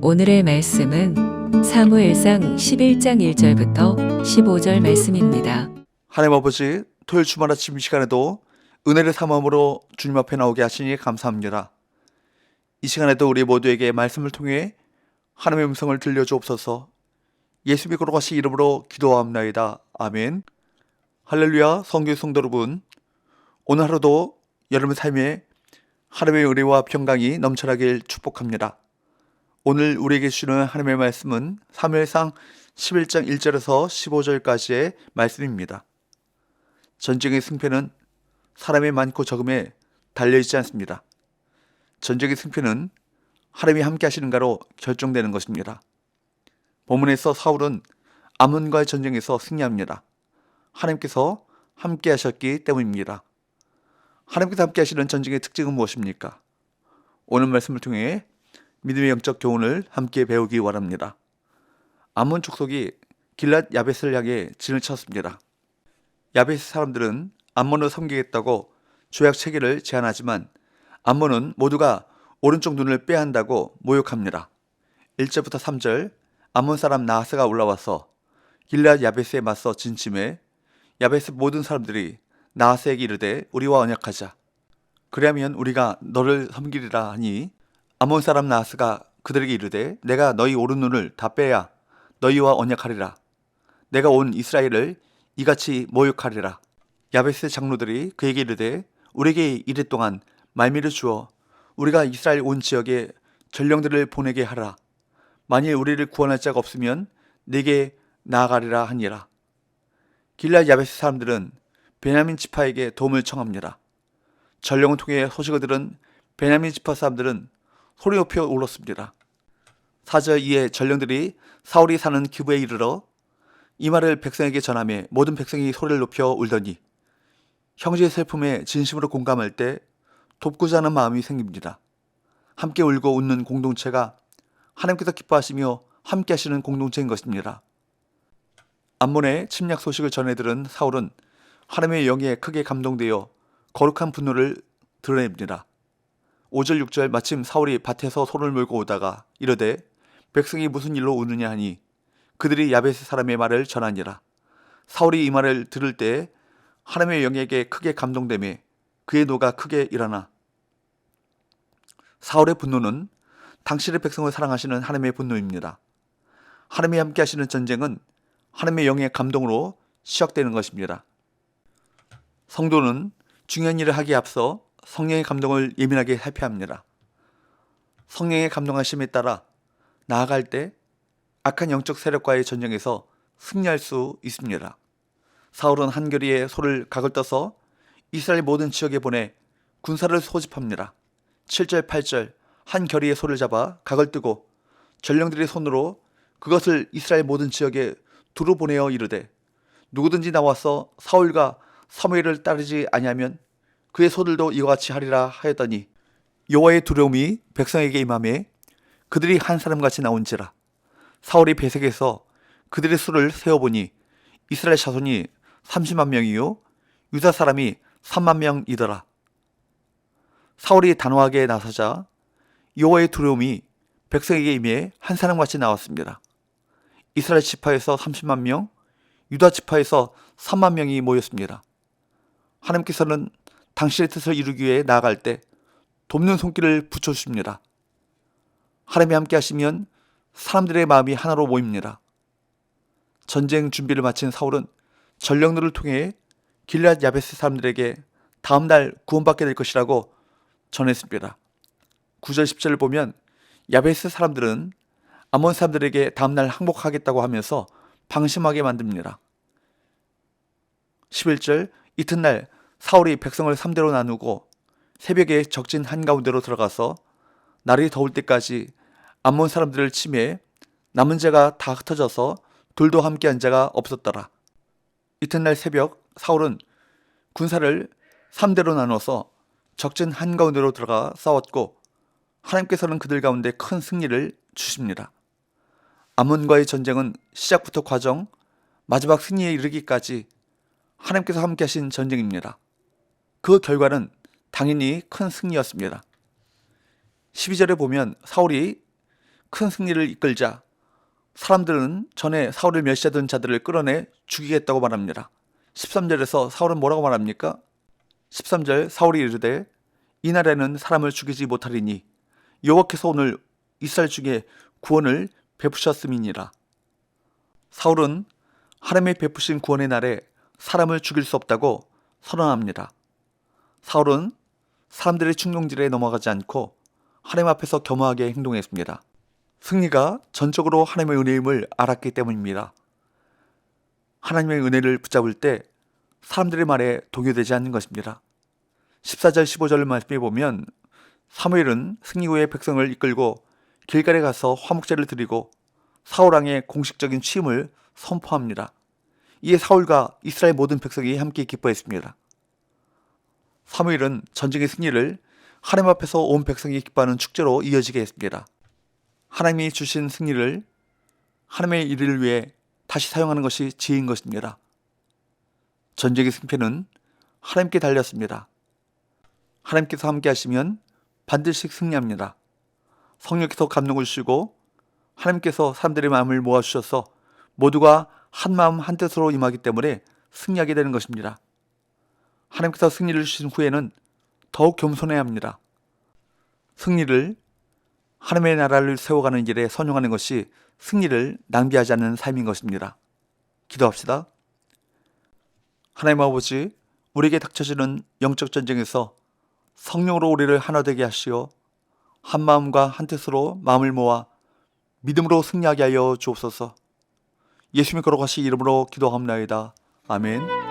오늘의 말씀은 사무엘상 11장 1절부터 15절 말씀입니다. 하나님 아버지, 토요일 주말 아침 이 시간에도 은혜를 삼음으로 주님 앞에 나오게 하시니 감사합니다. 이 시간에도 우리 모두에게 말씀을 통해 하나님의 음성을 들려주옵소서. 예수 믿고 거룩하신 이름으로 기도하옵나이다. 아멘. 할렐루야. 성교 성도 여러분, 오늘 하루도 여러분 삶에 하나님의 은혜와 평강이 넘쳐나길 축복합니다. 오늘 우리에게 주시는 하나님의 말씀은 사무엘상 11장 1절에서 15절까지의 말씀입니다. 전쟁의 승패는 사람이 많고 적음에 달려있지 않습니다. 전쟁의 승패는 하나님이 함께 하시는가로 결정되는 것입니다. 본문에서 사울은 아몬과의 전쟁에서 승리합니다. 하나님께서 함께 하셨기 때문입니다. 하나님께서 함께 하시는 전쟁의 특징은 무엇입니까? 오늘 말씀을 통해 믿음의 영적 교훈을 함께 배우기 원합니다. 아몬 족속이 길랏 야벳을 향해 진을 쳤습니다. 야벳 사람들은 암몬을 섬기겠다고 조약 체결을 제안하지만 암몬은 모두가 오른쪽 눈을 빼야 한다고 모욕합니다. 1절부터 3절, 암몬 사람 나하스가 올라와서 길랏 야벳에 맞서 진침해 야벳의 모든 사람들이 나하스에게 이르되 우리와 언약하자. 그리하면 우리가 너를 섬기리라 하니 암몬 사람 나하스가 그들에게 이르되 내가 너희 오른눈을 다 빼야 너희와 언약하리라. 내가 온 이스라엘을 이같이 모욕하리라. 야벳의 장로들이 그에게 이르되 우리에게 이래 동안 말미를 주어 우리가 이스라엘 온 지역에 전령들을 보내게 하라. 만일 우리를 구원할 자가 없으면 내게 나아가리라 하니라. 길랏 야벳 사람들은 베냐민 지파에게 도움을 청합니다. 전령을 통해 소식을 들은 베냐민 지파 사람들은 소리 높여 울었습니다. 4절 이에 전령들이 사울이 사는 기브에 이르러 이 말을 백성에게 전하며 모든 백성이 소리를 높여 울더니 형제의 슬픔에 진심으로 공감할 때 돕고자 하는 마음이 생깁니다. 함께 울고 웃는 공동체가 하나님께서 기뻐하시며 함께 하시는 공동체인 것입니다. 암몬의 침략 소식을 전해 들은 사울은 하나님의 영에 크게 감동되어 거룩한 분노를 드러냅니다. 5절 6절 마침 사울이 밭에서 소를 몰고 오다가 이르되 백성이 무슨 일로 우느냐 하니 그들이 야벳 사람의 말을 전하니라. 사울이 이 말을 들을 때 하나님의 영에게 크게 감동되매 그의 노가 크게 일어나. 사울의 분노는 당신의 백성을 사랑하시는 하나님의 분노입니다. 하나님이 함께 하시는 전쟁은 하나님의 영의 감동으로 시작되는 것입니다. 성도는 중요한 일을 하기에 앞서 성령의 감동을 예민하게 살펴야 합니다. 성령의 감동하심에 따라 나아갈 때 악한 영적 세력과의 전쟁에서 승리할 수 있습니다. 사울은 한 겨리의 소를 각을 떠서 이스라엘 모든 지역에 보내 군사를 소집합니다. 7절 8절 한 겨리의 소를 잡아 각을 뜨고 전령들의 손으로 그것을 이스라엘 모든 지역에 두루 보내어 이르되 누구든지 나와서 사울과 사무엘을 따르지 아니하면 그의 소들도 이와 같이 하리라 하였더니 여호와의 두려움이 백성에게 임하매 그들이 한 사람같이 나온지라. 사울이 베색에서 그들의 수를 세어보니 이스라엘 자손이 30만 명이요 유다 사람이 3만 명이더라. 사울이 단호하게 나서자 여호와의 두려움이 백성에게 임해 한 사람같이 나왔습니다. 이스라엘 지파에서 30만 명, 유다 지파에서 3만 명이 모였습니다. 하나님께서는 당신의 뜻을 이루기 위해 나아갈 때 돕는 손길을 붙여주십니다. 하나님이 함께 하시면 사람들의 마음이 하나로 모입니다. 전쟁 준비를 마친 사울은 전령들을 통해 길랏 야벳 사람들에게 다음 날 구원받게 될 것이라고 전했습니다. 9절 10절을 보면 야벳 사람들은 아몬 사람들에게 다음 날 항복하겠다고 하면서 방심하게 만듭니다. 11절 이튿날 사울이 백성을 3대로 나누고 새벽에 적진 한가운데로 들어가서 날이 더울 때까지 암몬 사람들을 치매 남은 자가 다 흩어져서 돌도 함께 한 자가 없었더라. 이튿날 새벽 사울은 군사를 3대로 나눠서 적진 한가운데로 들어가 싸웠고 하나님께서는 그들 가운데 큰 승리를 주십니다. 암몬과의 전쟁은 시작부터 과정, 마지막 승리에 이르기까지 하나님께서 함께 하신 전쟁입니다. 그 결과는 당연히 큰 승리였습니다. 12절에 보면 사울이 큰 승리를 이끌자 사람들은 전에 사울을 멸시하던 자들을 끌어내 죽이겠다고 말합니다. 13절에서 사울은 뭐라고 말합니까? 13절 사울이 이르되 이날에는 사람을 죽이지 못하리니 여호와께서 오늘 이스라엘 중에 구원을 베푸셨음이니라. 사울은 하나님의 베푸신 구원의 날에 사람을 죽일 수 없다고 선언합니다. 사울은 사람들의 충동질에 넘어가지 않고 하나님 앞에서 겸허하게 행동했습니다. 승리가 전적으로 하나님의 은혜임을 알았기 때문입니다. 하나님의 은혜를 붙잡을 때 사람들의 말에 동요되지 않는 것입니다. 14절 15절 말씀에 보면 사무엘은 승리 후에 백성을 이끌고 길갈에 가서 화목제를 드리고 사울왕의 공식적인 취임을 선포합니다. 이에 사울과 이스라엘 모든 백성이 함께 기뻐했습니다. 사무엘은 전쟁의 승리를 하나님 앞에서 온 백성이 기뻐하는 축제로 이어지게 했습니다. 하나님이 주신 승리를 하나님의 일을 위해 다시 사용하는 것이 지혜인 것입니다. 전쟁의 승패는 하나님께 달렸습니다. 하나님께서 함께 하시면 반드시 승리합니다. 성령께서 감동을 주시고 하나님께서 사람들의 마음을 모아주셔서 모두가 한 마음 한 뜻으로 임하기 때문에 승리하게 되는 것입니다. 하나님께서 승리를 주신 후에는 더욱 겸손해야 합니다. 승리를 하나님의 나라를 세워가는 길에 선용하는 것이 승리를 낭비하지 않는 삶인 것입니다. 기도합시다. 하나님 아버지, 우리에게 닥쳐지는 영적 전쟁에서 성령으로 우리를 하나 되게 하시어 한 마음과 한 뜻으로 마음을 모아 믿음으로 승리하게 하여 주옵소서. 예수님의 거룩하신 이름으로 기도합나이다. 아멘.